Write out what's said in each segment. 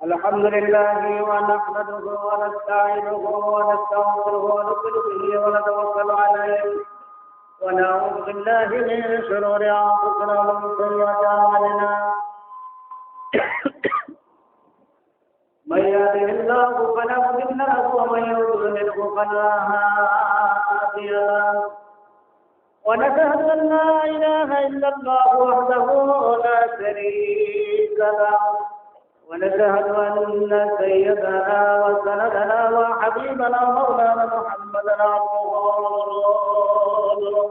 الحمد لله ونحمده ونستعينه ونستغفره ونؤمن به ونتوكل عليه ونعوذ بالله من شرور انفسنا ومن سيئات اعمالنا من يهده الله فلا مضل له ومن يضلله فلا هادي له ونشهد ان لا اله الا الله وحده لا شريك له ونشهد أن سيدنا وسندنا وحبيبنا مولانا محمدا عبده ورسوله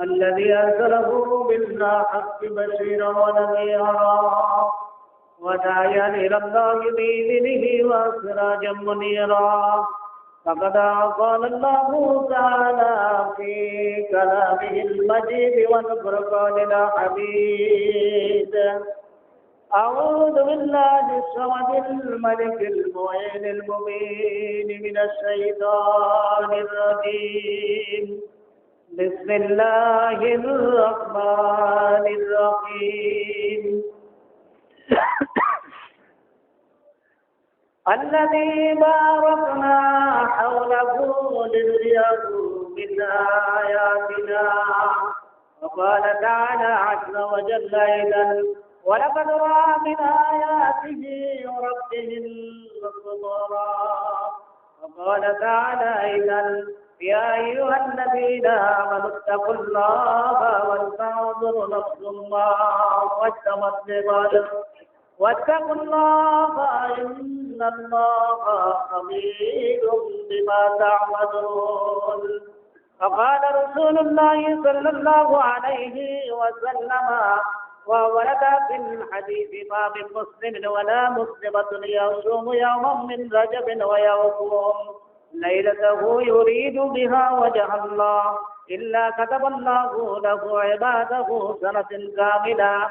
الذي أرسله بالحق بشيرا ونذيرا وداعيا إلى الله بإذنه وسراجا منيرا فقد قال الله تعالى في كلامه المجيد والفرقان الحميد أعوذ بالله الصمد الملك المعين المبين من الشيطان الرجيم بسم الله الرحمن الرحيم الذي باركنا حوله لنريه من آياتنا وقال تعالى عز وجل أيضا ولقد رأى من آياته ربه الكبرى وقال تعالى أيضا يا أيها الذين آمنوا اتقوا الله ولتنظر نفس ما قدمت لغد واتقوا الله إن الله خبير بما تعملون فقال رسول الله صلى الله عليه وسلم وورد في الحديث ما من مسلم ولا مسلمة يصوم يوما من رجب ويصوم ليلته يريد بها وجه الله إلا كتب الله له عباده سنة كاملة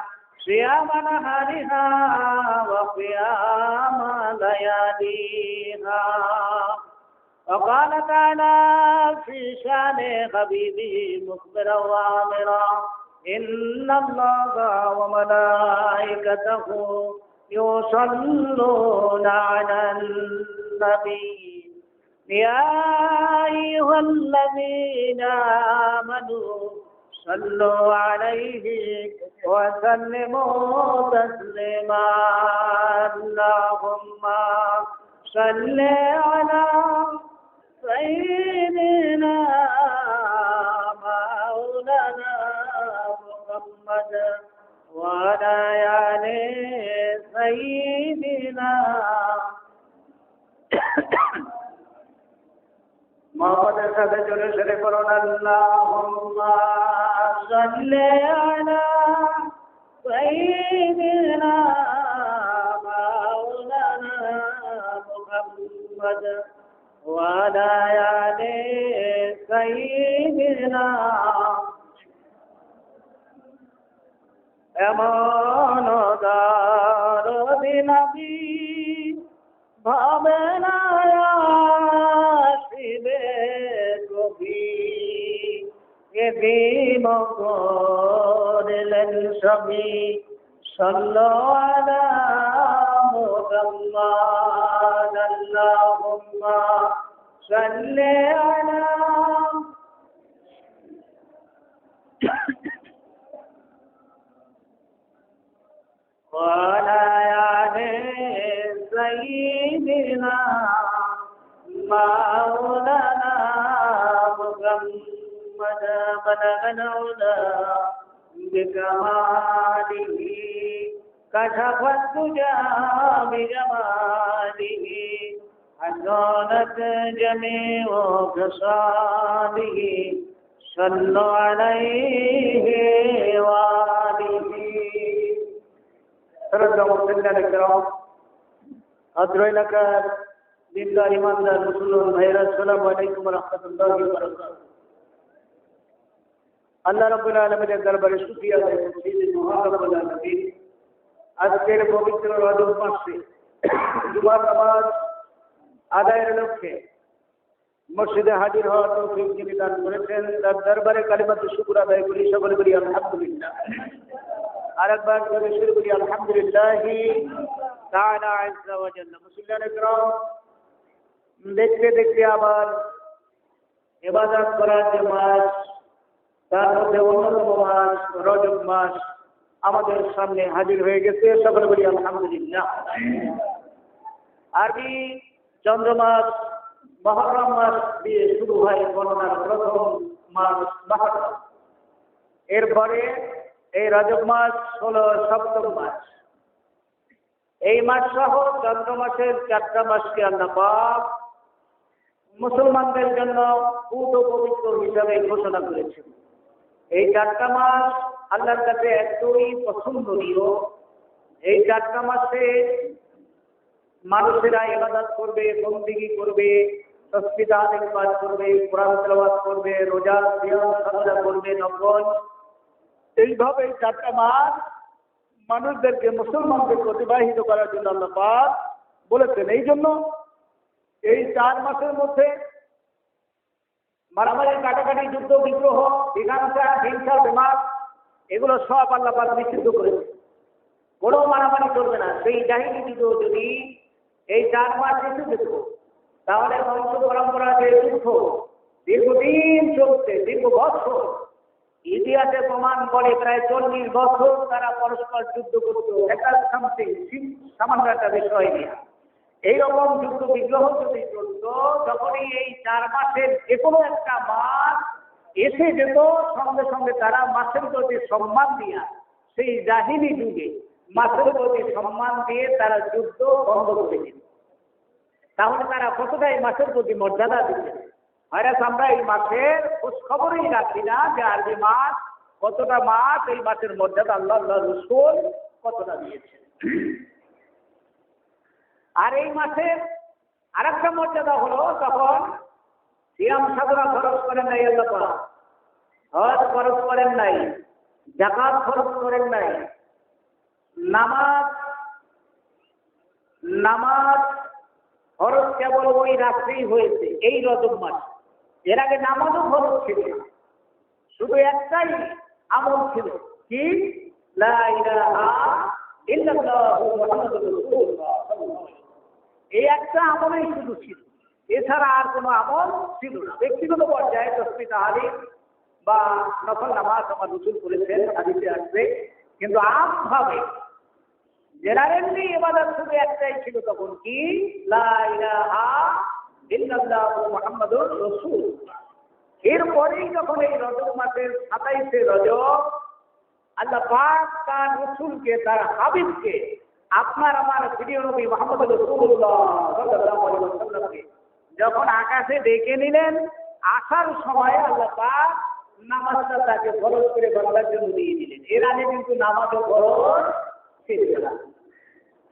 صيام نهارها وقيام لياليها وقال تعالى في شان حبيبه مخبرا وآمرا إن الله وملائكته يصلون على النبي يا أيها الذين آمنوا صلوا عليه وسلموا تسليما اللهم صل على سيدنا مولانا محمد وعلى آل سيدنا محمد سبجل شريف اللهم صل على سيدنا مولانا محمد وعلى آل سيدنا এমন দরদিনবী ভাবনা আসিবে কবি এদিন করলেন সবই সাল্লাল্লাহু আলা মুহাম্মাদ আল্লাহুম্মা সাল্লি আলা وعلى آل سيدنا مولانا محمد بلغ العلا بكماله كشف الدجى بجماله حسنت جميع خصاله صلوا عليه وآله শ্রদ্ধা মুসলিম کرام অত্র এলাকার দিনদার ইমানদার মুসলমান ভাইরা আসসালামু আলাইকুম ওয়া রাহমাতুল্লাহি ওয়া বারাকাতুহু। আল্লাহ রাব্বুল আলামিনের দরবারে শুকরিয়া আদায় করছি যে মহান রব্বুল আলামিন আজকের পবিত্র রজব মাসে জুমার নামাজ আদায়ের লক্ষ্যে মসজিদে হাজির হওয়ার তৌফিক যিনি দান করেছেন তার দরবারে কালিমাতুশ শুকর আদায় করি, সকলে বলি আলহামদুলিল্লাহ। আরেকবার করে শুরু করি আলহামদুলিল্লাহি তাআলা আযজা ওয়া জাল্লা। মুসলিম کرام, দেখতে দেখতে আবার ইবাদত করার যে মাস, তার মধ্যে অন্যতম মাস রজব মাস আমাদের সামনে হাজির হয়ে গেছে, সকলে বলি আলহামদুলিল্লাহ। আরবি চন্দ্র মাস মুহররম মাস দিয়ে শুরু হয় গণনার প্রথম মাস মুহররম। এরপরে এই রজব মাস হলো সপ্তম মাস। এই মাস সহ চন্দ্র মাসের 4টা মাসকে আল্লাহ পাক মুসলমানদের জন্য পুত ও পবিত্র হিসাবে ঘোষণা করেছেন। এই 4টা মাস আল্লাহর কাছে এতই পছন্দনীয়। এই 4টা মাসে মানুষেরা ইবাদত করবে, বন্দেগী করবে, তাসবিহ তাহলিল পাঠ করবে, কোরআন তেলাওয়াত করবে, রোজা সিয়াম সাদকা করবে, নফল। এইভাবে এই 4টা মাস মানুষদেরকে, মুসলমানদেরকে অতিবাহিত করার জন্য আল্লাহ পাক বলেছেন। এই জন্য এই 4 মাসের মধ্যে মারামারি, কাটাকাটি, যুদ্ধ, বিগ্রহ, বিঘাংসা, হিংসা, বিমাদ এগুলো সব আল্লাহ পাক নিষিদ্ধ করেছে। কোনো মারামারি করবে না। সেই জাহিলি যুদ্ধ যদি এই 4 মাস এসে যেত, তাহলে বংশ পরম্পরা যে যুদ্ধ দীর্ঘদিন চলছে, দীর্ঘ বছর, ইতিহাসে প্রমাণ করে প্রায় 40 বছর তারা পরস্পর যুদ্ধ করত, একটা সামান্য একটা বিষয় নিয়ে। এইরকম যুদ্ধ বিগ্রহ যদি চলত, তখনই এই 4 মাসের যে কোনো একটা মাস এসে যেত, সঙ্গে সঙ্গে তারা মাসের প্রতি সম্মান দিয়া, সেই জাহিলি যুগে মাসের প্রতি সম্মান দিয়ে তারা যুদ্ধ বন্ধ করে দিত। তাহলে তারা কতটা এই মাসের প্রতি মর্যাদা দিচ্ছে। হয়তো আমরা এই মাসের খোঁজখবরই রাখি না যে আরবি মাস কতটা মাস, এই মাসের মর্যাদা আল্লাহ রাসূল কতটা দিয়েছেন। আর এই মাসের আরেকটা মর্যাদা হলো, তখন সিয়াম সাধনা খরচ করেন নাই আল্লাহ পাক, হজ খরচ করেন নাই, যাকাত খরচ করেন নাই, নামাজ খরচ কেবল ওই রাত্রেই হয়েছে, এই রজব মাস। এর আগে নামাজও খরচ ছিল না, শুধু একটাই আমল ছিল, কি লা ইলাহা ইল্লাল্লাহু মুহাম্মাদুর রাসূলুল্লাহ। এই একটা আমলেই শুধু ছিল, এছাড়া আর কোনো আমল ছিল না। ব্যক্তিগত পর্যায়ে তাসবিহ তাহলিল বা নফল নামাজ আমার রাসূল করেছেন, হাদিসে আসবে। কিন্তু আমভাবে জেনারেলি ইবাদত শুধু একটাই ছিল তখন, কি লা ইলাহা ইল্লাল্লাহু মুহাম্মাদুর রাসূলুল্লাহ। এরপরেই যখন এই রজব মাসের 27শে রজব আল্লাহ পাক তার রাসূলকে, তার হাবিবকে, আপনার আমার প্রিয় নবী মুহাম্মদ রাসূলুল্লাহ সাল্লাল্লাহু আলাইহি ওয়াসাল্লামকে যখন আকাশে ডেকে নিলেন, আসার সময় আল্লাহ পাক নামাজটা তাকে ফরজ করে বান্দার জন্য দিয়ে দিলেন। এর আগে কিন্তু নামাজও ফরজ ছিল না।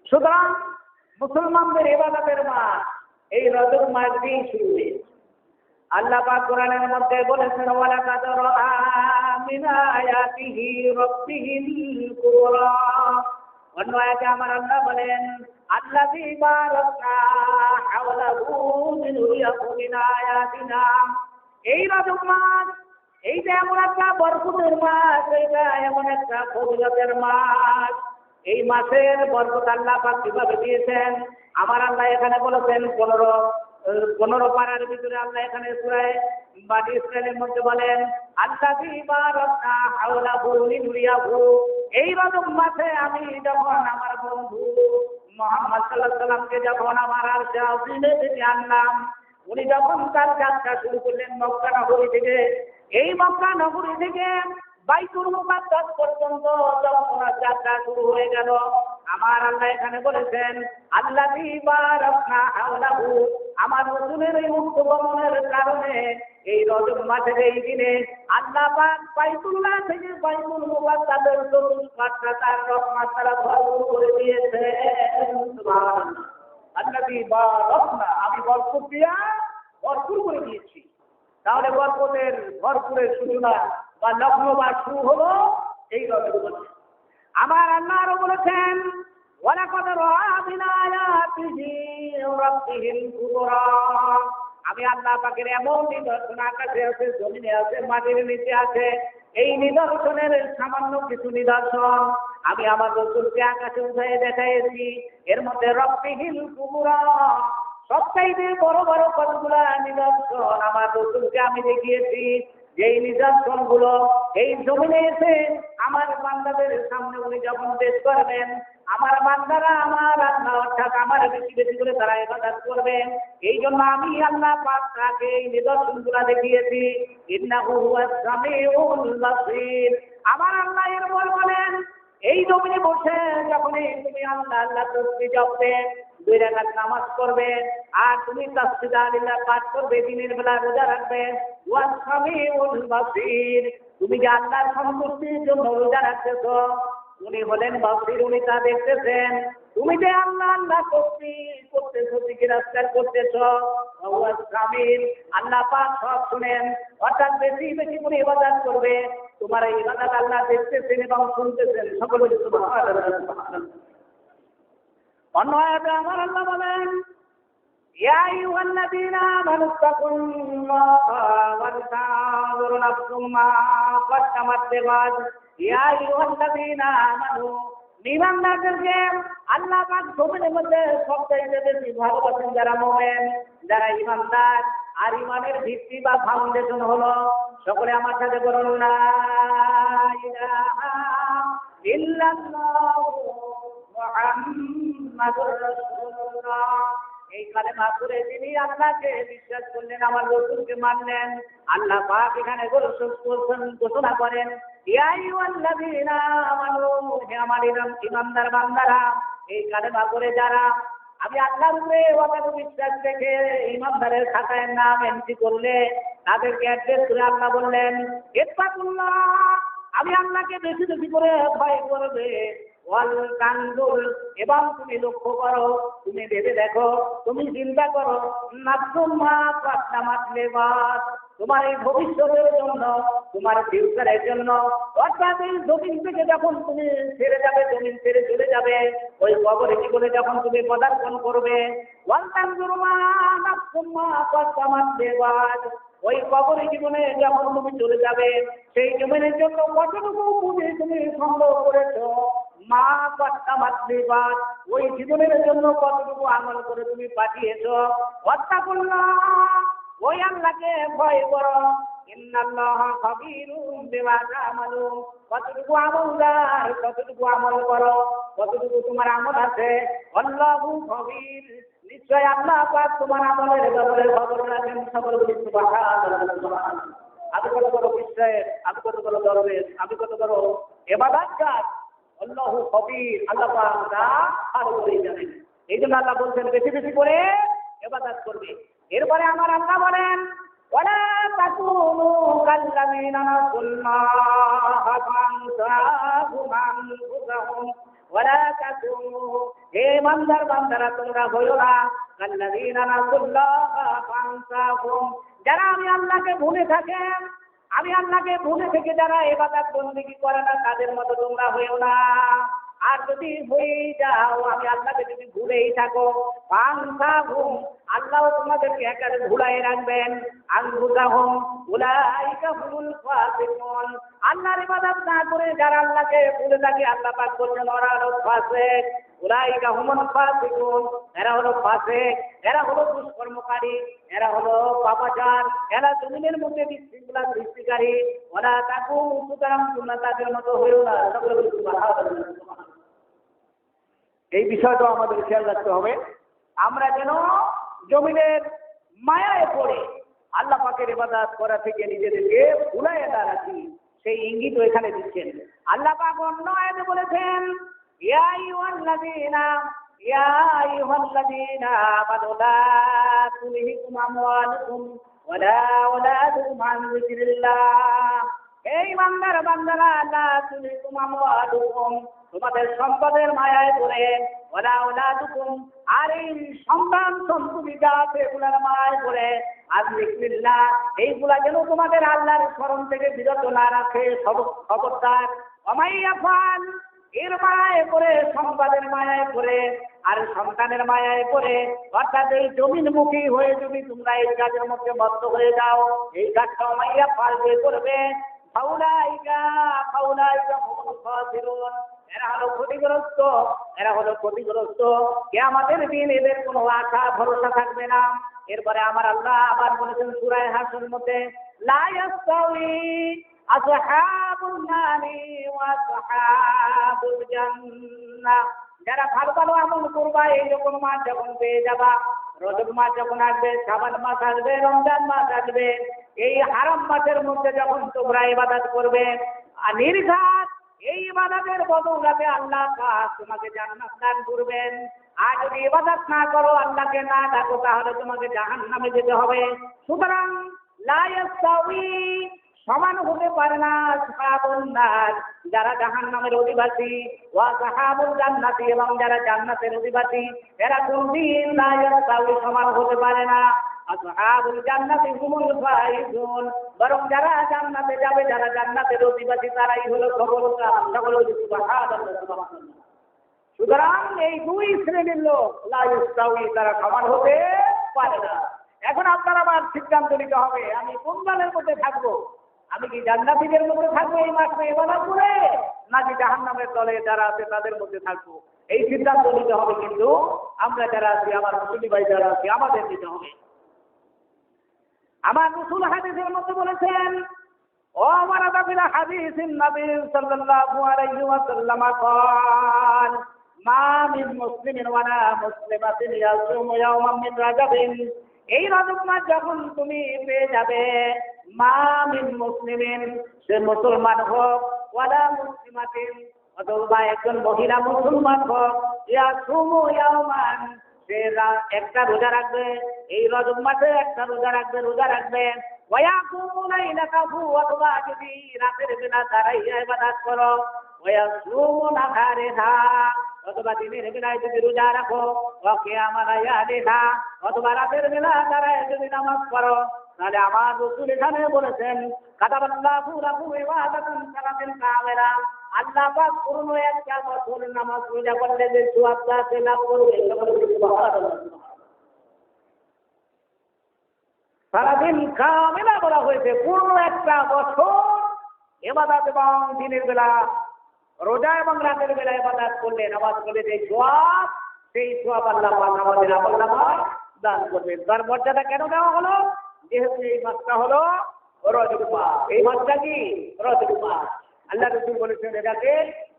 সুতরাং মুসলমানদের ইবাদতের মাস এই রজব মাস দিয়েই শুরু হয়েছে। আল্লাহ পাক কোরআনের মধ্যে বলেছেন, ওয়ালাকাদ রাআ মিন আয়াতিহি রাব্বিহিল কুবরা। অন্য আয়াতে আমার আল্লাহ বলেন, আল্লাযী বারাকনা হাওলাহু লিনুরিয়াহু মিন আয়াতিনা। এই রজব মাস, এইটা এমন একটা বরকতের মাস, এইটা এমন একটা ফজিলতের মাস। এই মাসের বরকত আল্লাহ পাক কিভাবে দিয়েছেন আমার আল্লাহ এখানে বলেছেন। 15 পারার ভিতরে আল্লাহ এখানে সূরা বানি ইসরাঈলের মধ্যে বলেন, আল্লাযী বারাকনা হাওলাহু লিনুরিয়াহু। এই রজব মাসে আমি যখন আমার বন্ধু মুহাম্মদ সাল্লাল্লাহু আলাইহি সাল্লামকে যখন আমার আরশে আযীমে থেকে আনলাম, উনি যখন তার যাত্রা শুরু করলেন মক্কা নগরী থেকে, এই মক্কা নগরী থেকে বাইতুল মুকাদ্দাস পর্যন্ত যখন যাত্রা শুরু হয়ে গেল, আমার আল্লাহ এখানে বলেছেন আল্লাযী বারাকনা হাওলাহু, আমার রাসূলের এই উদ্গমনের কারণে এই রজব মাসের এই দিনে আল্লাহ পাক বাইতুল্লাহ থেকে বাইতুল মুকাদ্দাসের চতুষ্পাঠটা তার রহমত দ্বারা ভরপুর করে দিয়েছেন। সুবহানাল্লাহ। আল্লাযী বারাকনা, আমি বরকত দিয়া ভরপুর করে দিয়েছি। তাহলে বরকতের ভরপুরের সূচনা বা লগ্ন বা শুরু হলো এই রজব মাসে। আমার আল্লাহ আরো বলেছেন ওয়ালাকাদ রাআ মিন আয়াতিহি রাব্বিহিল কুবরা, আমি আল্লাহ পাকের এমন নিদর্শন আকাশে আছে, জমিনে আছে, মাটির নিচে আছে। এই নিদর্শনের সামান্য কিছু নিদর্শন আমি আমার রাসূলকে আকাশে উঠায়ে দেখাইছি। এর মধ্যে রাব্বিহিল কুবরা, সবচাইতে বড় বড় কতগুলা নিদর্শন আমার রাসূলকে আমি দেখিয়েছি। যেই নিদর্শন গুলো এই জমিনে এসে আমার বান্দাদের সামনে উনি যখন পেশ করবেন, আমার বান্দারা আমার আল্লাহ অর্থাৎ আমার বেশি বেশি করে তারা ইবাদত করবেন। এই জন্য আমি আল্লাহ পাক তাকে এই নিদর্শনগুলো দেখিয়েছি। ইন্নাহু হুয়াস সামিউল বাসীর, আমার আল্লাহ এরপর বলেন এই জমিনে বসে যখনই তুমি আল্লাহ আল্লাহ তাসবিহ জপবে, 2 রাকাত নামাজ পড়বে, আর তুমি তাসবিহ পাঠ করবে, দিনের বেলা রোজা রাখবে, ওয়াস সামিউল বাসীর, তুমি যে আল্লাহর সন্তুষ্টির জন্য রোজা রাখতেছো, উনি হলেন বাসীর, উনি তা দেখতেছেন। তুমি যে আল্লাহ আল্লাহ করতেছো, জিকির-আজকার করতেছো, ওয়াস সামির, আল্লাহ পাক সব শুনেন। অর্থাৎ বেশি বেশি করে ইবাদত করবে, তোমার এই ইবাদত আল্লাহ দেখতেছেন এবং শুনতেছেন। সকলে সুবহানাল্লাহ। অন্য আয়াতে আমার আল্লাহ বলেন ইয়া আইয়ুহাল্লাযীনা আমানু তাকুল্লাহা ওয়াল তানজুর নাফসুম মা কদ্দামাত লিগাদ, ইয়া আইয়ুহাল্লাযীনা আমানু, ঈমানদারদেরকে আল্লাহ পাক জমিনের মধ্যে সবচাইতে বেশি ভালোবাসেন যারা মুমিন, যারা ঈমানদার। আর ঈমানের ভিত্তি বা ফাউন্ডেশন হলো, সকলে আমার সাথে বলুন লা ইলাহা ইল্লাল্লাহু মুহাম্মাদুর রাসূলুল্লাহ। এই কালেমা পড়ে তিনি আল্লাহকে বিশ্বাস করলেন, আমার রাসূলকে মানলেন। আল্লাহ পাক এখানে ঘোষণা করেন ইয়া আইয়ুহাল্লাযীনা আমানু, হে আমার ঈমানদার বান্দারা, এই কালেমা পড়ে যারা আমি আল্লাহর উপরে ওয়াকাত বিশ্বাস রেখে ঈমানদারের খাতায় নাম এন্ট্রি করলে তাদেরকে অ্যাড্রেস করে আল্লাহ বললেন ইত্তাকুল্লাহ, আমি আল্লাহকে বেশি বেশি করে ভয় করবে, ওয়াল তানজুর, এবং তুমি লক্ষ্য করো, তুমি ভেবে দেখো, তুমি চিন্তা করো, নাফসুম মা কদ্দামাত লিগাদ, তোমার এই ভবিষ্যতের জন্য, তোমার ফিউচারের জন্য। অর্থাৎ এই জমিন থেকে যখন তুমি ছেড়ে যাবে, জমিন ছেড়ে চলে যাবে, ওই কবরে জীবনে যখন তুমি পদার্পণ করবে, ওয়াল তানজুর মা নাফসুম মা কদ্দামাত লিগাদ, ওই কবরে জীবনে যখন তুমি চলে যাবে, সেই জমিনের জন্য কতটুকু পুঁজি তুমি সংগ্রহ করেছো, মা কদ্দামাত লিগাদ, ওই জীবনের জন্য কতটুকু আমল করে তুমি পাঠিয়েছো। ওয়াত্তাকুল্লাহ, ওই আল্লাহকে ভয় করো, ইন্নাল্লাহা খাবীরুম বিমা তা'মালুন, কতটুকু আমলদার, কতটুকু আমল করো, কতটুকু তোমার আমল আছে। আল্লাহু খাবীর, নিশ্চয় আল্লাহ পাক তোমার আমলের ব্যাপারে খবর রাখেন। সকলে বলি সুবহানাল্লাহ। আমি কত বড় বিশ্বাস, আমি কত বড় দরবেশ, আমি কত বড় ইবাদতগার, আল্লাহু খাবীর, আল্লাহ পাক তা ভালো করেই জানেন। এই জন্য আল্লাহ বলছেন বেশি বেশি করে ইবাদত করবে। এরপরে আমার আল্লাহ বলেন ওয়ালা তাকুনু কাল্লাযীনা নাসুল্লাহা ফানসাহুম আনফুসাহুম ওয়ালা তাকুনু, হে ইমানদার বান্দারা তোমরা হইও না কাল্লাযীনা নাসুল্লাহা ফানসাহুম, যারা আমি আল্লাহকে ভুলে থাকে, আমি আল্লাহকে ভুলে থেকে যারা ইবাদত বন্দেগী করে না, তাদের মতো তোমরা হইও না। আর যদি হয়ে যাও, আমি আল্লাহকে যদি ভুলেই থাকো, ফানসাহুম, আল্লাহ তোমাদেরকে একারে ভুলাই রাখবেন। আনফুসাহুম উলাইকা হুমুল ফাসিকুন, আল্লাহর ইবাদত না করে যারা আল্লাহকে ভুলে থাকে, আল্লাহ পাক বলেন ওরা হলো ফাসিক। উলাইকা হুমুল ফাসিকুন, এরা হলো ফাসিক, এরা হলো দুষ্কর্মকারী, এরা হলো পাপাচার, এরা জমিনের মধ্যে বিশৃঙ্খলা সৃষ্টিকারী। ওরা তাকু, সুতরাং তোমরা তাদের মতো হইও না। সকলে বলি সুবহানাল্লাহ। এই বিষয়টা আমাদের খেয়াল রাখতে হবে, আমরা যেন জমিনের মায়ায় পড়ে আল্লাহ পাকের ইবাদত করা থেকে নিজেদেরকে ভুলাইয়া রাখি, সেই ইঙ্গিত এখানে দিচ্ছেন। আল্লাহ পাক অন্য আয়াতে বলেছেন, ইয়া আইয়ুহাল্লাযীনা আমানু লা তুলহিকুম আমওয়ালুকুম ওয়ালা আওলাদুকুম আন যিকরিল্লাহ। এই বান্দার বান্দারা, লা তুলহিকুম আমওয়ালুকুম, তোমাদের সম্পদের মায়ায় পড়ে, ওয়ালা আওলাদুকুম, আর এই সন্তান সন্ততি যা আছে এগুলার মায়ায় পড়ে, আন যিকরিল্লাহ, এইগুলা যেন তোমাদের আল্লাহর স্মরণ থেকে বিরত না রাখে। খবরদার, অমাইয়াফাল, এর মায়ায় পড়ে, সম্পদের মায়ায় পড়ে, আর সন্তানের মায়ায় পড়ে, অর্থাৎ এই জমিনমুখী হয়ে যদি তোমরা এই কাজের মধ্যে মত্ত হয়ে যাও, এই কাজটা অমাইয়াফাল যে করবে, ফাউলাইকা হুমুল খাসিরুন, এরা হলো ক্ষতিগ্রস্ত, এরা হলো ক্ষতিগ্রস্ত। কিয়ামতের দিন এদের কোনো আশা ভরসা থাকবে না। এরপরে আমার আল্লাহ আবার বলেছেন সূরা হাশরের মধ্যে, লা ইয়াস্তাউই আসহাবুন নারি ওয়া আসহাবুল জান্নাহ, যারা ভালো ভালো আমল করবা এইরকম মাস যখন পেয়ে যাবা, রজব মাস যখন আসবে, শাবান মাস আসবে, রমজান মাস আসবে, এই হারাম মাসের মধ্যে যখন তোমরা ইবাদত করবে আর নির্ঘাত, এই ইবাদতের বদৌলতে আল্লাহ পাক তোমাকে জান্নাত দান করবেন। আর যদি ইবাদত না করো, আল্লাহকে না ডাকো, তাহলে তোমাকে জাহান্নামে যেতে হবে। সুতরাং লা ইয়াস্তাউই, সমান হতে পারে না আসহাবুন নার, যারা জাহান্নামের অধিবাসী, ওয়া আসহাবুল জান্নাতি, এবং যারা জান্নাতের অধিবাসী, এরা কোনদিন লা ইয়াস্তাউই, সমান হতে পারে না। আসহাবুল জান্নাতি হুমুল ফাইজুন, বরং যারা জান্নাতে যাবে, যারা জান্নাতের অধিবাসী, তারাই হলো সফলতা। সকলে সুবহানাল্লাহ, সুবহানাল্লাহ। সুতরাং এই দুই শ্রেণীর লোক লা ইয়াস্তাউই, তারা সমান হতে পারে না। এখন আপনার আমার সিদ্ধান্ত নিতে হবে, আমি কোন দলের মধ্যে থাকবো? আমি কি জান্নাতীদের মধ্যে থাকবো এই মাসে ইবাদত করে, নাকি জাহান্নামের দলে যারা আছে তাদের মধ্যে থাকবো? এই সিদ্ধান্ত নিতে হবে। কিন্তু আমরা যারা আছি, আমার মুসলিম ভাই যারা আছি, আমাদের নিতে হবে। আমার রাসূল হাদিসের মধ্যে বলেছেন, ও আমার আদাবিলা হাদিসিন নবী সাল্লাল্লাহু আলাইহি ওয়াসাল্লাম قال মা মিন মুসলিমিন ওয়ালা মুসলিমাতিন ইয়াসুমু ইয়াওমান মিন রাজাবিন, এই রজব মাস যখন তুমি পেয়ে যাবে, মা মিন মুসলিমিন, সে মুসলমান হোক, ওয়ালা মুসলিমাতিন, অথবা একজন মহিলা মুসলমান হোক, ইয়াসুমু ইয়াওমান, সে একটা রোজা রাখবে, এই রজব মাসে একটা রোজা রাখবে, ওয়ায়াকুমুনা ইলাকাহু, অথবা যদি রাতের বেলা দাঁড়াইয়া ইবাদত করো, ওয়ায়াসুমুনা নাহারিহা, অথবা দিনের বেলায় যদি রোজা রাখো, ওয়া কিয়ামানা ইয়ালিহা, অথবা রাতের বেলা দাঁড়ায় যদি নামাজ পড়ো, তাহলে আমার রাসূল এখানে বলেছেন, কাতাবাল্লাহু লাহু ইবাদাতান সালাতিন কামিলা, আল্লাহ পাক পূর্ণ একটা বছর নামাজ রোজা করলে যে সওয়াবটা সে লাভ করবে। সুবহানাল্লাহ। সারাদিন কামিলা বলা হয়েছে, পূর্ণ একটা বছর ইবাদত এবং দিনের বেলা রোজা এবং রাতের বেলা ইবাদত করলে, নামাজ পড়লে যে সওয়াব, সেই সওয়াব আল্লাহ পাক আমাদের আমলনামায় দান করবেন। তার মর্যাদা কেন দেওয়া হলো? যেহেতু এই মাসটা হলো রজব মাস। এই মাসটা কি? রজব মাস। আল্লাহ রাসূল বলেছেন এটাকে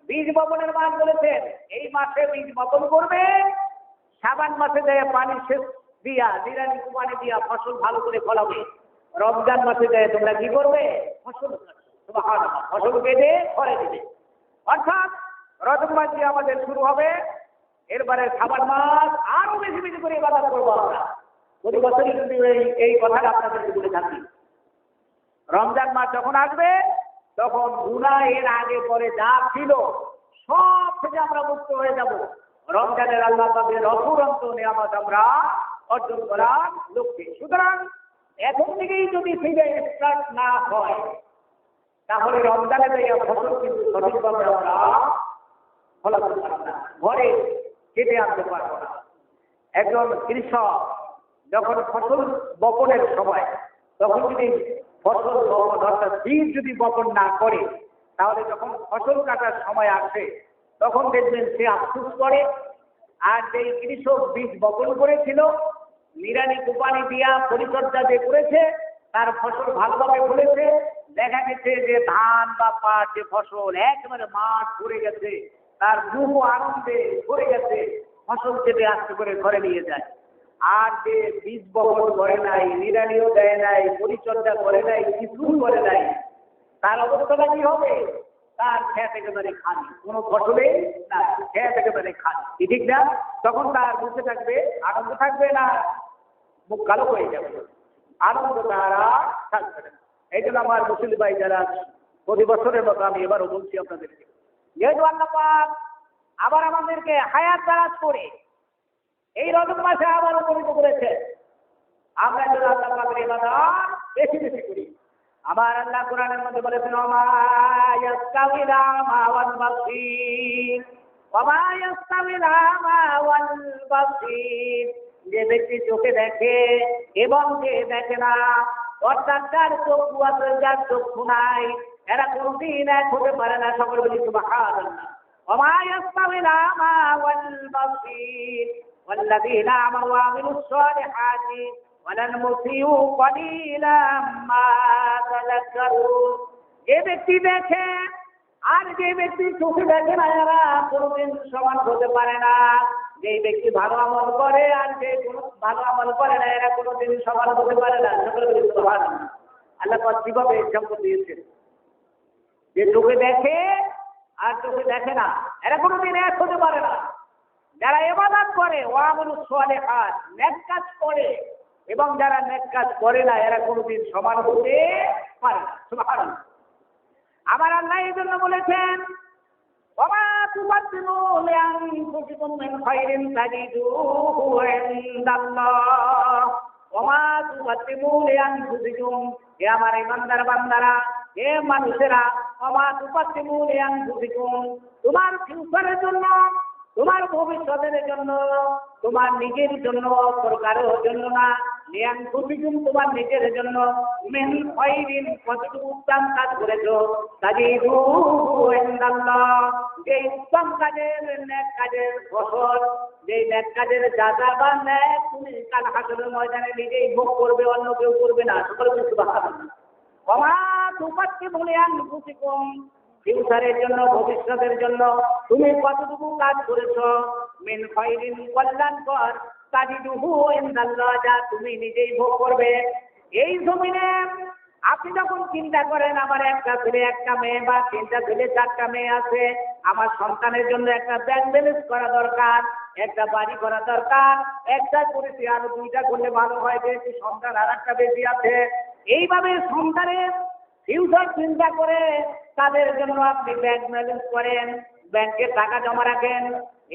বীজ বপনের মাস বলেছেন। এই মাসে বীজ বপন করবে, শাবান মাসে দেয় পানি সেচ দিয়া, নিরানি পানি দিয়া ফসল ভালো করে ফলাবে। রমজান মাসে দেয় তোমরা কি করবে? ফসল সুবহানাল্লাহ, ফসল কেটে ঘরে দিবে। অর্থাৎ রজব মাস দিয়ে আমাদের শুরু হবে, এরপরে শাবান মাস আরো বেশি বেশি করে ইবাদত করবো আমরা। প্রতি বছরই কিন্তু এই কথাটা আপনাদেরকে বলে থাকি। রমজান মাস যখন আসবে, তখন গুনাহ এর আগে পরে যা ছিল সব থেকে আমরা মুক্ত হয়ে যাব। রমজানের আল্লাহ পাকের অফুরন্ত নিয়ামত আমরা অর্জন করার লক্ষ্যে। সুতরাং এখন থেকেই যদি ফিরে স্টার্ট না হয়, তাহলে রমজানের এই ফসল কিন্তু সঠিকভাবে আমরা ফলাতে পারব না, ঘরে কেটে আনতে পারব না। একজন কৃষক যখন ফসল বপনের সময়, তখন যদি ফসল বপন অর্থাৎ বীজ যদি বপন না করে, তাহলে যখন ফসল কাটার সময় আসে, তখন দেখবেন সে আফসোস করে। আর যেই কৃষক বীজ বপন করেছিল, নিরানি কোপানি দিয়া পরিচর্যা যে করেছে, তার ফসল ভালোভাবে ফলেছে, দেখা গেছে যে ধান বা পাট যে ফসল একেবারে মাঠ ভরে গেছে, তার মুহ আনন্দে ভরে গেছে, ফসল কেটে আস্তে করে ঘরে নিয়ে যায়। আর যে বীজ বপন করে নাই, নিড়ানিও দেয় নাই, পরিচর্যা করে নাই, কিছুই করে নাই, তার অবস্থাটা কি হবে? তার খেত একেবারে খালি, কোনো ফসলে না, খেত একেবারে খালি, ঠিক না? তখন তার বুঝতে থাকবে, আনন্দ থাকবে না মুখ কালো হয়ে যাবে, আনন্দ তারা থাকবে না। এই জন্য আমার মুসলিম ভাই যারা প্রতি বছরের মতো আমি এবারও বলছি আপনাদেরকে, যেহেতু আল্লাহ পাক আবার আমাদেরকে হায়াত দারাজ করে এই রজব মাসে আবার উপনীত করেছে, আমরা যেন আল্লাহ পাকের ইবাদত বেশি বেশি করি। আমার আল্লাহ কোরআনের মধ্যে বলেছেন, ওমা ইয়াস্তাউিল আমা ওয়াল বাসীর, ওমা ইয়াস্তাউিল আমা ওয়াল বাসীর, যে ব্যক্তি চোখে দেখে এবং যে দেখে না, অর্থাৎ যার চক্ষু আছে যার চক্ষু নাই, এরা কোনদিন এক হতে পারে না। সকলে বলি সুবহানাল্লাহ। ওমা ইয়াস্তাউিল আমা ওয়াল বাসীর ওয়াল্লাযীনা আমানু ওয়া আমিলুস সালিহাতি ওয়ালান মুসিউ কলিলাম মা তাযাক্কারুন। যে ব্যক্তি দেখে আর যে ব্যক্তি চোখে দেখে না, এরা কোনদিন সমান হতে পারে না। যে ব্যক্তি ভালো আমল করে আর যে কোনো ভালো আমল করে না, এরা কোনদিন সমান হতে পারে না। সকলে বলি সুবহানাল্লাহ। আল্লাহ পাক কিভাবে এক্সাম্পল দিয়েছেন, যে চোখে দেখে আর চোখে দেখে না, এরা কোনদিন এক হতে পারে না। যারা ইবাদত করে, ওয়া আমালুস সালিহাত, নেক কাজ করে, এবং যারা নেক কাজ করে না, এরা কোনদিন সমান হতে পারে না। সুবহানাল্লাহ। আমার আল্লাহ এই জন্য বলেছেন, ওমা তুবাদদিলু লিআনফুসিকুম মিন খায়রিন তাজিদুহু ইনদাল্লাহ, ওমা তুবাদদিলু লিআনফুসিকুম, হে আমার ইমানদার বান্দারা, হে মানুষেরা, ওমা তুবাদদিলু লিআনফুসিকুম, তোমার ফিউচারের জন্য, তোমার ভবিষ্যতের জন্য, তোমার নিজের জন্য, সরকারের জন্য না, লিআনফুসিকুম, তোমার নিজের জন্য, মিন খায়রিন, কতটুকু উত্তম কাজ করেছো, তাজিদুহু ইনদাল্লাহ, যে উত্তম কাজের, নেক কাজের ফসল, যে নেক কাজের যাজা বা নেক তুমি কাল হাসরের ময়দানে নিজেই ভোগ করবে, অন্য কেউ করবে না। সকলে বলি সুবহানাল্লাহ। ওমা তুবাদদিলু লিআনফুসিকুম, ফিউচারের জন্য, ভবিষ্যতের জন্য তুমি কতটুকু কাজ করেছো, মিন খায়রিন, কল্যাণকর, তাজিদুহু ইনদাল্লাহ, যা তুমি নিজেই ভোগ করবে। এই জমিনে আপনি যখন চিন্তা করেন, আমার একটা ছেলে একটা মেয়ে, বা তিনটা ছেলে চারটা মেয়ে আছে, আমার সন্তানের জন্য একটা ব্যাংক ব্যালেন্স করা দরকার, একটা বাড়ি করা দরকার, একটা করেছি আরো দুইটা করলে ভালো হয়, যেহেতু সন্তান আর একটা বেশি আছে। এইভাবে সন্তানের ফিউচার চিন্তা করে তাদের জন্য আপনি ব্যাংক ব্যালেন্স করেন, ব্যাংকে টাকা জমা রাখেন,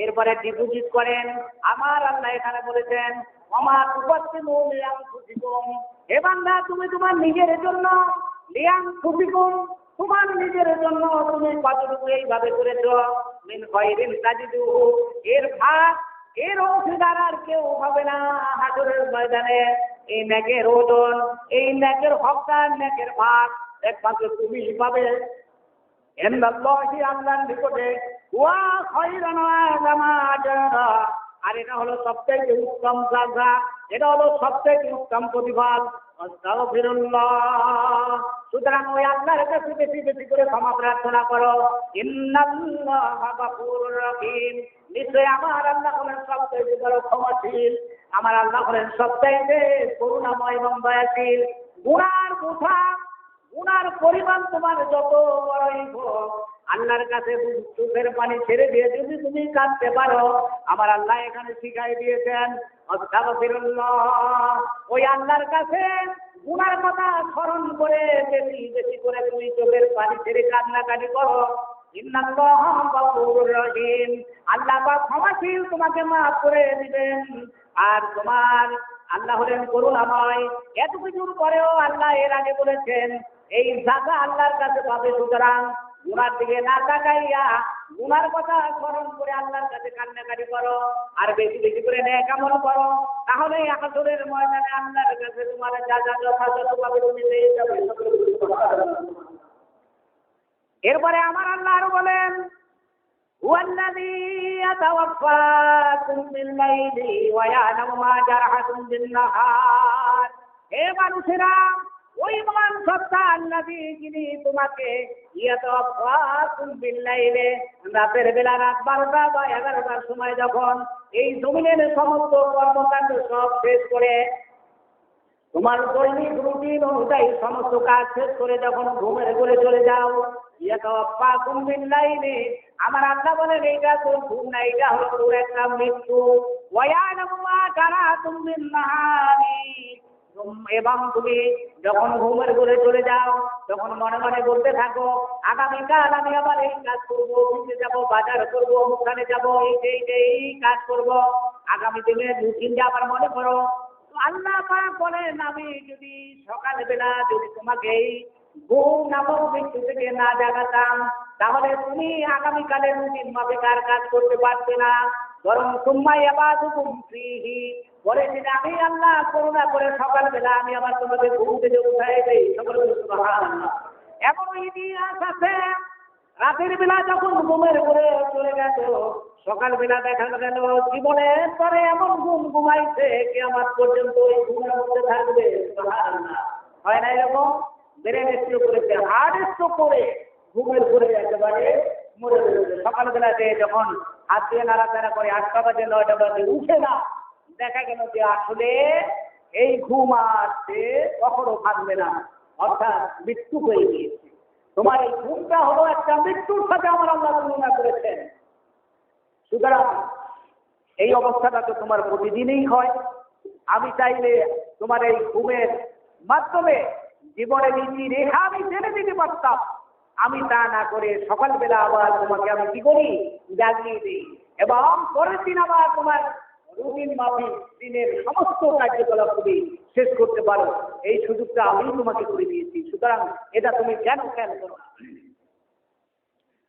এরপরে ডিপোজিট করেন। আমার আল্লাহ এখানে বলেছেন, ওমা তুবাদদিলু লিআনফুসিকুম, হে বান্দা, তুমি তোমার নিজের জন্য, লিআনফুসিকুম, তোমার নিজের জন্য তুমি কতটুকু এইভাবে করেছো, মিন খায়রিন তাজিদুহু, এর ভাগ, এর অংশীদার আর কেউ হবে না হাসরের ময়দানে। এই নেকের ওজন, এই নেকের হকদার, নেকের ভাগ একমাত্র তুমি পাবে। ইনদাল্লাহি, আল্লাহর নিকটে, ওয়া খায়রান আযামা আজরা, আর এটা হলো সবচেয়ে উত্তম জাযা, এটা হলো সবচেয়ে উত্তম প্রতিফল। আস্তাগফিরুল্লাহ। সুতরাং ওই আল্লাহর কাছে বেশি বেশি করে ক্ষমা প্রার্থনা করো। ইন্নাল্লাহা গফুরুর রহিম, নিশ্চয় আমার আল্লাহ হলেন সবচেয়ে বড় ক্ষমাশীল, আমার আল্লাহ হলেন সবচাইতে করুণাময় এবং দয়াশীল। গুনার বোঝা, গুনার পরিমাণ তোমার যত বড়ই হোক, আল্লাহর কাছে চোখের পানি ছেড়ে দিয়ে যদি তুমি কাঁদতে পারো, আমার আল্লাহ এখানে শিখাই দিয়েছেন আস্তাগফিরুল্লাহ। ওই আল্লাহর কাছে গুনার কথা স্মরণ করে বেশি বেশি করে তুমি চোখের পানি ছেড়ে কান্নাকাটি করো। ইন্নাল্লাহা গফুরুর রহিম, আল্লাহ পাক ক্ষমাশীল, তোমাকে মাফ করে দিবেন। আর তোমার আল্লাহ হলেন করুণাময়। এত কিছুর পরেও আল্লাহ এর আগে বলেছেন, এই জাযা আল্লাহর কাছে পাবে। সুতরাং গুনার দিকে না তাকাইয়া গুনার কথা স্মরণ করে আল্লাহর কাছে কান্নাকাটি করো, আর বেশি বেশি করে নেক আমল করো, তাহলে হাসরের ময়দানে আল্লাহর কাছে তোমার জাযা যথাযথভাবে তুমি পেয়ে যাবে। এরপরে আমার আল্লাহ আরো বলেন, হুয়াল্লাযী ইয়াতাওয়াফাকুম বিল-লাইলি ওয়া ইয়া'লামু মা জারাহাতুম বিন-নাহার, হে মানুষেরা, ওই মহান সত্তা আল্লাযী যিনি তোমাকে ইয়াতাওয়াফাকুম বিল্লাইলে রাতের বেলা রাত 12টা বা 11টার সময় যখন এই জমিনের সমস্ত কর্মকাণ্ড সব শেষ করে তোমার দৈনিক রুটিন অনুযায়ী সমস্ত কাজ শেষ করে যখন ঘুমের ঘরে চলে যাও ইয়াতাওয়াফাকুম বিল্লাইলে আমার আল্লাহ বলেন এইটা তো ঘুম না, এটা হলো তোর একটা মৃত্যু। ওয়ায়ালামু মা কারাতুম বিন নাহারি, এবং তুমি যখন ঘুমের ঘরে চলে যাও তখন মনে মনে বলতে থাকো আগামীকাল আমি আবার এই কাজ করবো, অফিসে যাবো, বাজার করবো, অনুষ্ঠানে যাবো, এই কাজ করবো, আগামী দিনের রুটিনটা আবার মনে করো। আল্লাহ পাক বলেন আমি যদি সকালবেলা যদি তোমাকে এই ঘুম নামক মৃত্যু থেকে না জাগাতাম তাহলে তুমি আগামীকালের রুটিন মাফিক আর কাজ করতে পারবে না, বরং সুম্মাই ইয়াবাদুকুম ফীহি, বলেছেন আমি আল্লাহ করুণা করে সকালবেলা আমি আবার তোমাকে ঘুম থেকে উঠাই দেই। সকলে সুবহানাল্লাহ। এমন ইতিহাস আছে রাতের বেলা যখন ঘুমের ঘরে চলে গেল সকালবেলা দেখা গেল জীবনের পরে এমন ঘুম ঘুমাইছে কিয়ামত পর্যন্ত ওই ঘুমের মধ্যে থাকবে। সুবহানাল্লাহ। হয় না এরকম? ব্রেন স্ট্রোক করেছে, হার্ট স্ট্রোক করে ঘুমের ঘরে একেবারে মরে গেছে। সকালবেলাতে যখন হাত দিয়ে নাড়াচাড়া করে 8টা বাজে 9টা বাজে উঠে না, দেখা গেল যে আসলে এই ঘুম আর সে কখনো থাকবে না, অর্থাৎ মৃত্যু হয়ে গিয়েছে। তোমার এই ঘুমটা হলো একটা মৃত্যুর সাথে আমার আল্লাহ তুলনা করেছেন। সুতরাং এই অবস্থাটা তো তোমার প্রতিদিনই হয়। আমি চাইলে তোমার এই ঘুমের মাধ্যমে জীবনের নীতি রেখা আমি টেনে দিতে পারতাম, আমি তা না করে সকালবেলা আবার তোমাকে আমি কি করি, জাগিয়ে দিই এবং পরের দিন আবার তোমার রুটিন মাফিক দিনের সমস্ত কার্যকলাপ তুমি শেষ করতে পারো। এই সুযোগটা আমি তোমাকে করে দিয়েছি। সুতরাং এটা তুমি কেন খেয়াল করো না?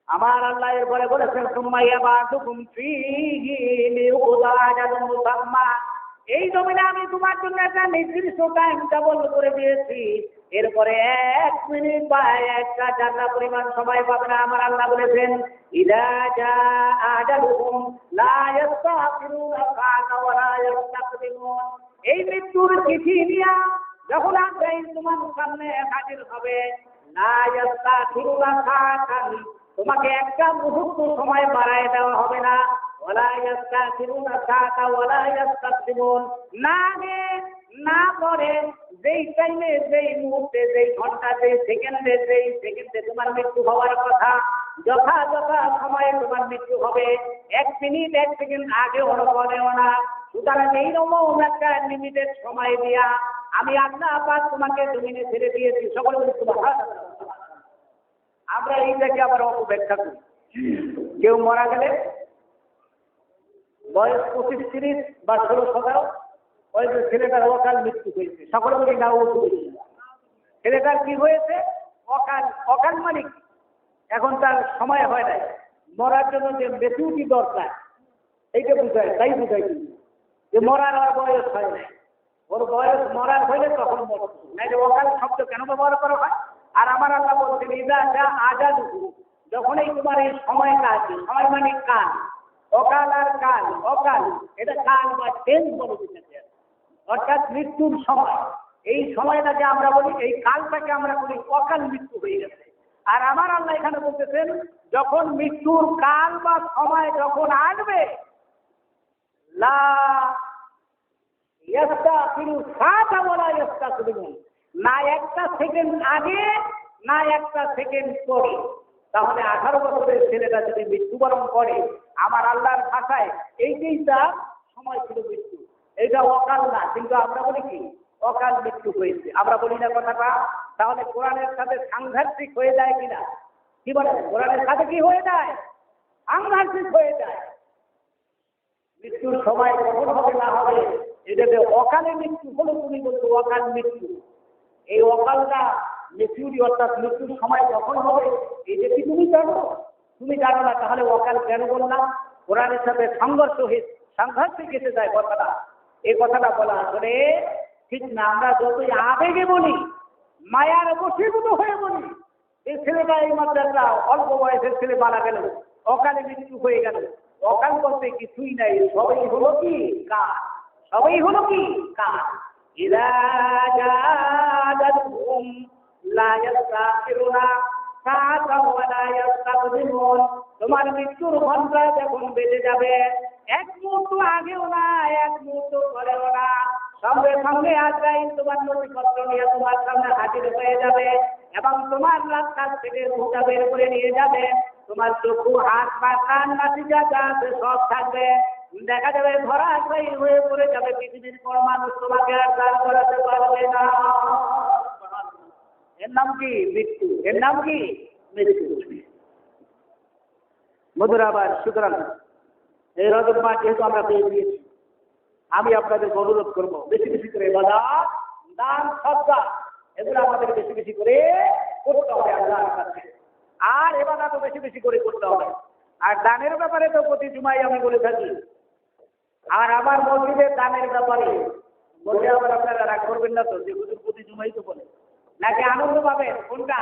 আমার আল্লাহ এরপরে বলেছেন সুম্মা ইয়াবাদুকুম ফীহি লিইউকদা আজালুন মুসাম্মা, এই জমিনে আমি তোমার জন্য একটা নির্দিষ্ট টাইম টেবল করে দিয়েছি, এরপরে 1 মিনিট বা 1টা জান্নাত পরিমাণ সময় পাবে না। আমার আল্লাহ বলেছেন ইযা জাআ আজালুহুম লা ইস্তাখিরুনা সাআতান ওয়া লা ইস্তাকদিমুন, এই মৃত্যুর চিঠি নিয়ে যখন আজরাইল তোমার সামনে হাজির হবে, লা ইস্তাখিরুনা সাআতান, তোমাকে একটা মুহূর্ত সময় বাড়ায় দেওয়া হবে না, ওয়ালা ইস্তাখিরুনা সাআতান ওয়া লা ইস্তাকদিমুন, না আগে না পরে যেই টাইমে যেই মুহূর্তে যেই ঘন্টা যেই সেকেন্ডে তোমার মৃত্যু হওয়ার কথা যথাযথ সময়ে তোমার মৃত্যু হবে। 1 মিনিট 1 সেকেন্ড আগে হলো পরেও না। সুতরাং এইরকম একটা লিমিটেড সময় দিয়া আমি আল্লাহ পাক তোমাকে জমিনে ছেড়ে দিয়েছি। সকলে বলি সুবহানাল্লাহ। আমরা এইটাকে আবার অপব্যাখ্যা করি। কেউ মারা গেলে বয়স 25, 30 বা 16, 17, ওই যে ছেলেটার অকাল মৃত্যু হয়েছে, সকলে বলি না ছেলেটার কি হয়েছে, অকাল মানে এখন তার সময় হয় নাই, মরার জন্য যে ম্যাচুরিটি দরকার এইটা বুঝায়, তাই বুঝাই যে মরার আর বয়স হয় নাই, ওর বয়স মরার হইলে তখন মরত না। অকাল শব্দ কেন ব্যবহার করা হয়? আর আমার আল্লাহ বলছেন ইযা জাআ আজালুহুম, যখনই তোমার এই সময়টা আছে, সময় মানে কাল, অকাল আর কাল, অকাল এটা কাল বা টেন্স বলে দিতে, অর্থাৎ মৃত্যুর সময়, এই সময়টাকে আমরা বলি, এই কালটাকে আমরা বলি অকাল মৃত্যু হয়ে গেছে। আর আমার আল্লাহ এখানে বলতেছেন যখন মৃত্যুর কাল বা সময় যখন আসবে, লা ইস্তাখিরু সাআতান ওয়া লা ইস্তাকদিমুন, না 1টা সেকেন্ড আগে না 1টা সেকেন্ড পরে। তাহলে 18 বছরের ছেলেটা যদি মৃত্যুবরণ করে, আমার আল্লাহর ভাষায় এইটাই তার সময় ছিল মৃত্যু, এটা অকাল না, কিন্তু আমরা বলি কি অকাল মৃত্যু হয়েছে, আমরা বলি না কথাটা। তাহলে কোরআনের সাথে সাংঘাতিক হয়ে যায় কিনা? কি বলে? কোরআনের সাথে কি হয়ে যায়? সাংঘাতিক হয়ে যায়। মৃত্যুর সময় কখন হবে না হবে, এটাতে অকালে মৃত্যু হলো, তুমি বলছো অকাল মৃত্যু, এই অকালটা মৃত্যুরই, অর্থাৎ মৃত্যুর সময় কখন হবে এটা কি তুমি জানো? তুমি জানো না, তাহলে অকাল কেন বললাম? কোরআনের সাথে সাংঘর্ষিক এসে যায় কথাটা। এই কথাটা বলা আসলে ঠিক না। আমরা যতই আবেগে বলি, মায়ার বশীভূত হয়ে বলি, এই ছেলেটা এই মাত্র একটা অল্প বয়সের ছেলে মারা গেল, অকালে মৃত্যু হয়ে গেল, অকাল বলতে কিছুই নাই, সবই হলো কি কাল, সবই হলো কি কাল। ইযা জাআতুহুম লা ইস্তাখিরুনা সাআতাও ওয়া লা ইস্তাকদিমুন। তোমার মৃত্যুর ঘণ্টা যখন বেজে যাবে, এক মুহূর্ত আগেও না, এক মুহূর্ত পরেও না, সঙ্গে সঙ্গে আজরাইল তোমার নথিপত্র নিয়ে তোমার সামনে হাজির হয়ে যাবে এবং তোমার রাস্তা থেকে মুখটা বের করে নিয়ে যাবে। তোমার চক্ষু, হাত, পা, কান, নাসিকা যা আছে সব থাকবে। দেখা যাবে ধরাশায়ী হয়ে পড়ে যাবে। পৃথিবীর কোন মানুষ তোমাকে আর দাঁড় করাতে পারবে না। এর নাম কি? মৃত্যু। এর নাম কি? মৃত্যু। বন্ধুরা আবার, সুতরাং এই রজব মাস যেহেতু আমরা পেয়ে দিয়েছি, আমি আপনাদের অনুরোধ করবো বেশি বেশি করে ইবাদত, দান, সদকা এগুলো আমাদের বেশি বেশি করে করতে হবে আল্লাহর কাছে। আর ইবাদতও বেশি বেশি করে করতে হবে। আর দানের ব্যাপারে তো প্রতি জুমায় আমি বলে থাকি। আর আমার মসজিদের দানের ব্যাপারে বললে আবার আপনারা রাগ করবেন না তো, যে হুজুর প্রতি জুমাই তো বলে, নাকি আনন্দ পাবেন? কোনটা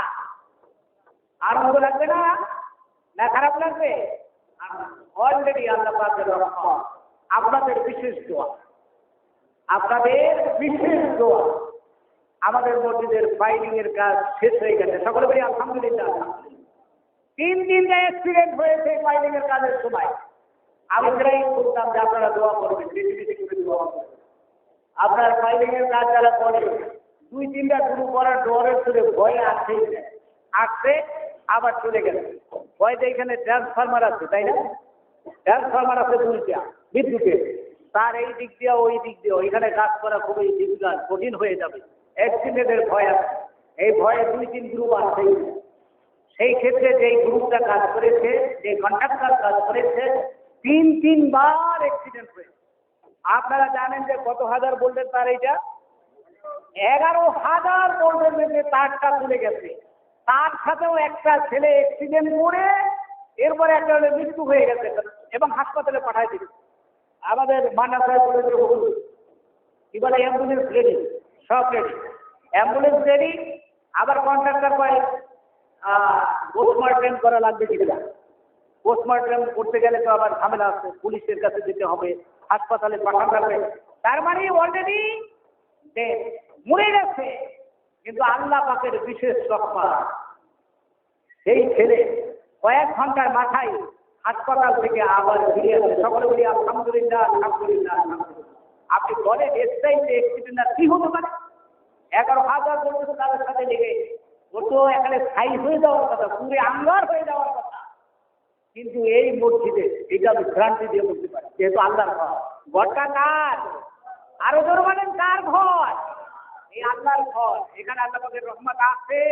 আনন্দ লাগবে না, না খারাপ লাগবে? অলরেডি আল্লাহ পাকের রহমত, আপনাদের বিশেষ দোয়া, আপনাদের বিশেষ দোয়া, আমাদের মসজিদের ফাইলিং এর কাজ শেষ হয়ে গেছে। সকলে বলি আলহামদুলিল্লাহ। 3 দিনটা অ্যাক্সিডেন্ট হয়েছে ফাইলিং এর কাজের সময়। আমি প্রায় বলতাম যে আপনারা দোয়া করবেন, বেশি বেশি করে দোয়া করবেন। আপনার ফাইলিং এর কাজ যারা করে 2-3টা শুরু করার ডরের সুরে ভয়ে আসছে আবার চলে গেছে। ভয়তে এখানে ট্রান্সফরমার আছে, তাই না? ট্রান্সফরমার আছে 2টা বিদ্যুতের, তার এই দিক দিয়ে ওই দিক দিয়ে এখানে কাজ করা খুবই ডিফিকাল্ট, কঠিন হয়ে যাবে। অ্যাক্সিডেন্টের ভয় আছে। এই ভয়ে 2-3 গ্রুপ আছে। সেই ক্ষেত্রে যেই গ্রুপটা কাজ করেছে, যে কন্ট্রাক্টর কাজ করেছে, 3 বার অ্যাক্সিডেন্ট হয়েছে। আপনারা জানেন যে কত হাজার ভোল্টের তার? এইটা 11,000 ভোল্টের মধ্যে তারটা তুলে গেছে। তার সাথেও একটা ছেলে অ্যাক্সিডেন্ট করে এরপরে একটা মৃত্যু হয়ে গেছে এবং হাসপাতালে পাঠায় দিচ্ছে। আমাদের মানাসায় বলেছে কি বলে, অ্যাম্বুলেন্স রেডি, সব রেডি, অ্যাম্বুলেন্স রেডি। আবার কন্ট্রাক্টর পায় পোস্টমর্টেম করা লাগবে কিনা। পোস্টমর্টেম করতে গেলে তো আবার ঝামেলা আছে, পুলিশের কাছে যেতে হবে, হাসপাতালে পাঠানো লাগবে। তার মানে অলরেডি মরে গেছে। কিন্তু আল্লাহ পাকের বিশেষ রহমত, সেই ছেলে কয়েক ঘন্টার মাথায় হাসপাতাল থেকে আবার ফিরে আসে। সকলে বলি আলহামদুলিল্লাহ, আলহামদুলিল্লাহ, আলহামদুলিল্লাহ। আপনি বলেন এক্সাইটে অ্যাক্সিডেন্ট আর কি হতে পারে? 11,000 পর্যন্ত তাদের সাথে লেগে ও তো এখানে ছাই হয়ে যাওয়ার কথা, পুরো আঙ্গার হয়ে যাওয়ার কথা। কিন্তু এই মসজিদে এটা আমি গ্যারান্টি দিয়ে বলতে পারি, যেহেতু আল্লাহর ঘর। ঘরটা কার? আরো জোর বলেন, কার ঘর? এই আল্লাহর ঘর। এখানে আল্লাহ পাকের রহমত আছে,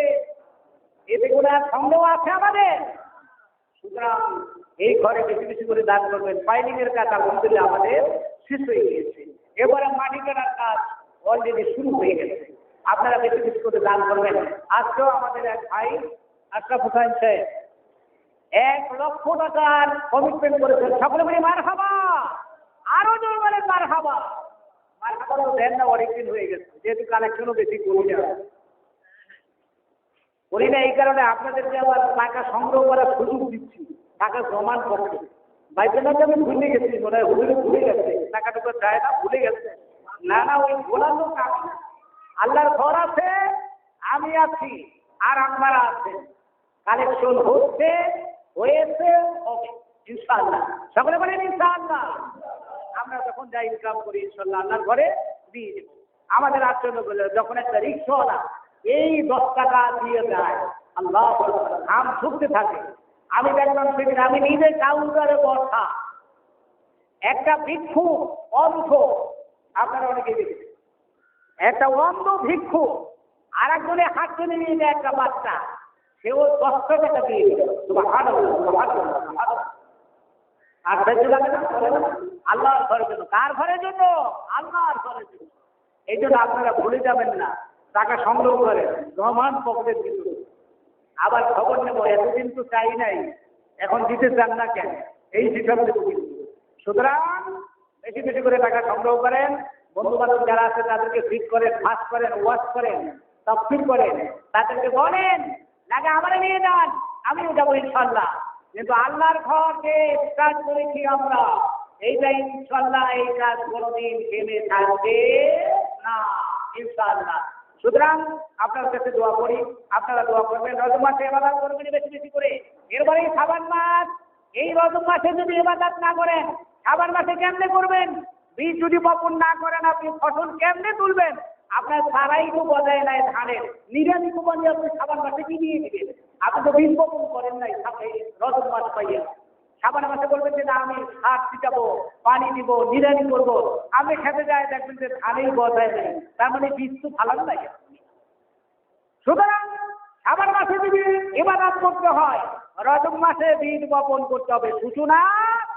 এতে করে সন্দেহ আছে আমাদের? সুতরাং এই ঘরে বেশি বেশি করে দান করবেন। ফাইলিং এর কাজ আলহামদুলিল্লাহ আমাদের শেষ হয়ে গিয়েছে। এবারে মাটি কাটার কাজ অলরেডি শুরু হয়ে গেছে। আপনারা বেশি বেশি করে দান করবেন। আজকেও আমাদের এক ভাই আশরাফ হোসেন সাহেব 1 লক্ষ টাকার কমিটমেন্ট করেছেন। সকলে বলি মারহাবা, আরো জোর বলেন মারহাবা। মারহাবা তো দেন না, অনেকদিন হয়ে গেছে, যেহেতু কালেকশনও বেশি করি না। এই কারণে আপনাদেরকে আবার টাকা সংগ্রহ করার সুযোগ দিচ্ছি, টাকা জমান করতে। বাইরে না, আমি ভুলে গেছি, মনে হয় হুজুরে ভুলে গেছে, টাকাটুকু চায় না, ভুলে গেছে। না না, ওই ভোলা লোক আমি। আল্লাহর ঘর আছে, আমি আছি, আর আপনারা আছেন। কালেকশন হচ্ছে, হয়েছে, হবে ইনশাআল্লাহ। সকলে বলেন ইনশাআল্লাহ। আমরা যখন যাই ইনকাম করি ইনশাআল্লাহ আল্লাহর ঘরে দিয়ে দেব। আমাদের আচরণ বলে, যখন একটা রিক্সাওয়ালা এই 10 টাকা দিয়ে দেয়, আল্লাহ ঘাম ছুটতে থাকে। আমি দেখলাম সেদিন, আমি নিজে কাউন্টারে বসা একটা ভিক্ষু, অন্ধ, আপনারা অনেকে দেখেছেন, একটা অন্ধ ভিক্ষু আর একজনে হাত টেনে নিয়ে যায় একটা বাচ্চা, সেও 10 টাকা দিয়ে দিল। আর আল্লাহর ঘরের জন্য। কার ঘরের জন্য? আল্লাহর ঘরের জন্য। এই জন্য আপনারা ভুলে যাবেন না, টাকা সংগ্রহ করেন, রহমান পকেটের ভিতরে। আবার খবর নেব, এতদিন তো চাই নাই, এখন দিতে চান না কেন? এই হিসাব দেবো কিন্তু। সুতরাং বেশি বেশি করে টাকা সংগ্রহ করেন। বন্ধু বান্ধব যারা আছে তাদেরকে ফিট করেন, ফাঁস করেন, ওয়াশ করেন, তাফসীর করেন, তাদেরকে বলেন লাগে আমার নিয়ে যান, আমিও যাবো ইনশাল্লাহ। কিন্তু আল্লাহর ঘর যে স্টার্ট করেছি আমরা, এইটা ইনশাল্লাহ এই কাজ কোনোদিন থেমে থাকবে না। ইনশাআল্লাহ। সুতরাং আপনার কাছে দোয়া করি, আপনারা দোয়া করবেন, রজব মাসে ইবাদত করবেন বেশি বেশি করে। এরপরে শাবান মাস, এই রজব মাসে যদি ইবাদত না করেন, শাবান মাসে কেমনে করবেন? বীজ যদি বপন না করেন, আপনি ফসল কেমনে তুলবেন? আপনার সারাই তো বজায় নাই ধানের, নিরানি কোপানি আপনি শাবান মাসে কি দিয়ে দিবেন? আপনি তো বীজ বপন করেন নাই রজব মাস পাইয়া। শাবান মাসে বলবেন যে না আমি সার ছিটাবো, পানি দিব, নিরানি করবো, আমি খেতে যাই দেখবেন যে ধানের বজায় নেই, তার মানে বীজ তো ফালান নাই। সুতরাং শাবান মাসে যদি ইবাদত করতে হয়, রজব মাসে বীজ বপন করতে হবে, সূচনা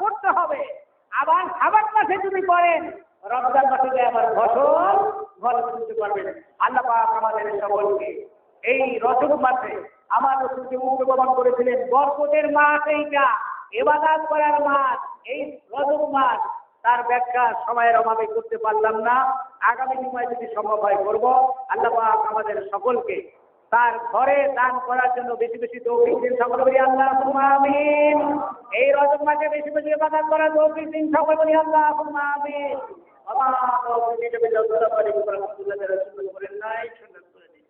করতে হবে। আবার শাবান মাসে যদি করেন, রমজান মাসে আবার ফসল ঘরে তুলতে পারবেন। আল্লাহ পাক আমাদের সকলকে এই রজব মাসে আমার রাসূলকে প্রদান করেছিলেন বরকতের মাস, এইটা ইবাদত করার মাস, এই রজব মাস। তার ব্যাখ্যা সময়ের অভাবে করতে পারলাম না, আগামী সময় যদি সম্ভব হয় করব। আল্লাহ পাক আমাদের সকলকে তার ঘরে দান করার জন্য বেশি বেশি তৌফিক দিন, সকলে বলি আল্লাহুম্মা আমিন। এই রজব মাসে বেশি বেশি ইবাদত করার তৌফিক দিন, সকলে বলি আল্লাহুম্মা আমিন। আল্লাহ তৌফিক দিন, আল্লাহ পাক রাসূলুল্লাহ রাসূল করেন নাই, সুন্নাত করে দিন।